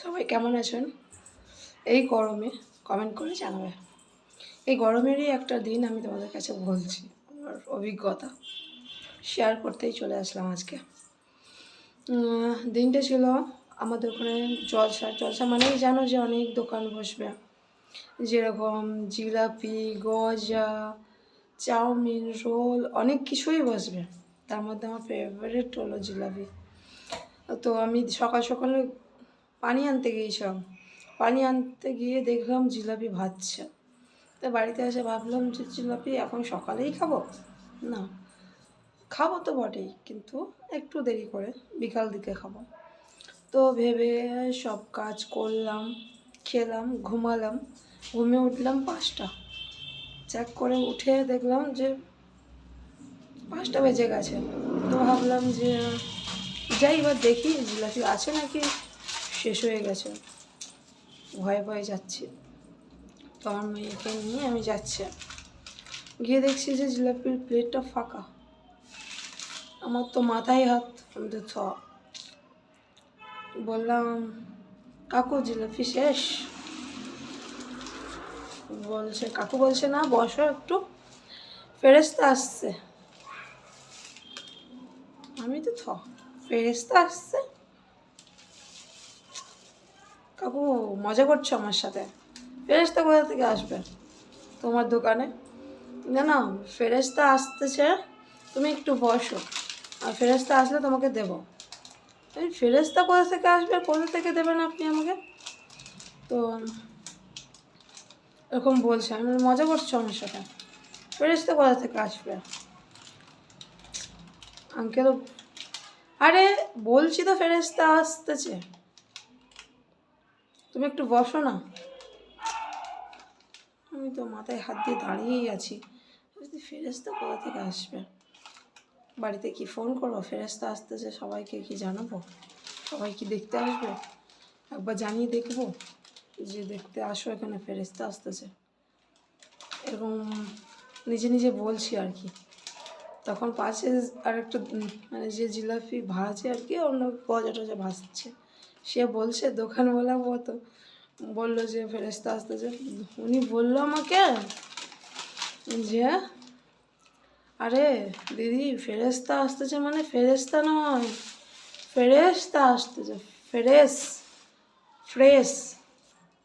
সবাই কেমন আছেন? এই গরমে কমেন্ট করে জানাবে। এই গরমেরই একটা দিন আমি তোমাদের কাছে বলছি, আমার অভিজ্ঞতা শেয়ার করতেই চলে আসলাম আজকে। দিনটা ছিল আমাদের ওখানে জলসা মানেই জানো যে অনেক দোকান বসবে, যেরকম জিলাপি, গজা, চাউমিন, রোল, অনেক কিছুই বসবে। তার মধ্যে আমার ফেভারিট হলো জিলাপি। তো আমি সকাল সকালে পানি আনতে গিয়েছিলাম। পানি আনতে গিয়ে দেখলাম জিলাপি ভাজছে। তো বাড়িতে এসে ভাবলাম যে জিলাপি এখন সকালেই খাবো না, খাবো তো বটেই, কিন্তু একটু দেরি করে বিকাল দিকে খাবো। তো ভেবে সব কাজ করলাম, খেলাম, ঘুমালাম। ঘুমিয়ে উঠলাম 5টা। চেক করে উঠে দেখলাম যে 5টা বেজে গেছে। তো ভাবলাম যে যাই এবার দেখি জিলাপি আছে নাকি শেষ হয়ে গেছে। ভয়ে ভয়ে যাচ্ছি। তো আমার মেয়েকে নিয়ে আমি যাচ্ছি, গিয়ে দেখছি যে জিলাপির প্লেটটা ফাঁকা। আমার তো মাথায় হাত, আমি তো বললাম, কাকু জিলাপি শেষ? কাকু বলছে না, বসো একটু, ফেরেস্তা আসছে। আমি তো ফেরেস্তা আসছে? কাকু মজা করছো আমার সাথে? ফেরেস্তা কোথা থেকে আসবে তোমার দোকানে? না না, ফেরেস্তা আসতেছে, তুমি একটু বসো, আর ফেরেস্তা আসলে তোমাকে দেবো। এই ফেরেস্তা কোথা থেকে আসবে, কোথা থেকে দেবেন আপনি আমাকে? তো এরকম বলছে, আমি মজা করছো আমার সাথে? ফেরেস্তা কোথা থেকে আসবে আঙ্কেল? আরে বলছি তো ফেরেস্তা আসতেছে, তুমি একটু বসো না। আমি তো মাথায় হাত দিয়ে দাঁড়িয়েই আছি, ফেরেস্তা কোথা থেকে আসবে? বাড়িতে কি ফোন করবো ফেরেস্তা আসতেছে, সবাইকে কি জানাবো? সবাই কি দেখতে আসবে? একবার জানিয়ে দেখবো যে দেখতে আসো, এখানে ফেরেস্তা আসতেছে। এরকম নিজে নিজে বলছি আর কি। তখন পাশে আর একটা মানে যে জিলাপি ভাজে আর কি, অন্য গজা টজা ভাজছে, সে বলছে, দোকানওয়ালা মতো বললো যে ফেরেস্তা আসতেছে। উনি বললো আমাকে যে আরে দিদি, ফেরেস্তা আসতেছে মানে ফেরেস্তা নয়, ফেরেস্তা আসতেছে,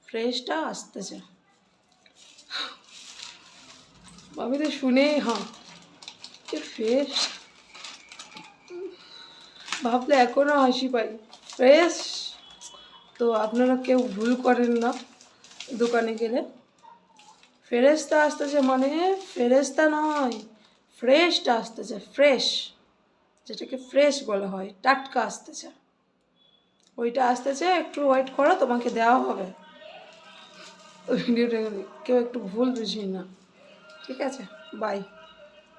ফ্রেশটা আসতেছে। আমি তো শুনেই ফ্রেশ ভাবলে এখনও হাসি পাই। ফ্রেশ তো আপনারা কেউ ভুল করেন না, দোকানে গেলে ফেরেস্তা আসতেছে মানে ফেরেস্তা নয়, ফ্রেশটা আসতেছে, ফ্রেশ, যেটাকে ফ্রেশ বলা হয়, টাটকা আসতেছে, ওইটা আসতেছে, একটু ওয়েট করো, তোমাকে দেওয়া হবে। ভিডিওটা কেউ একটু ভুল বুঝি না, ঠিক আছে? বাই।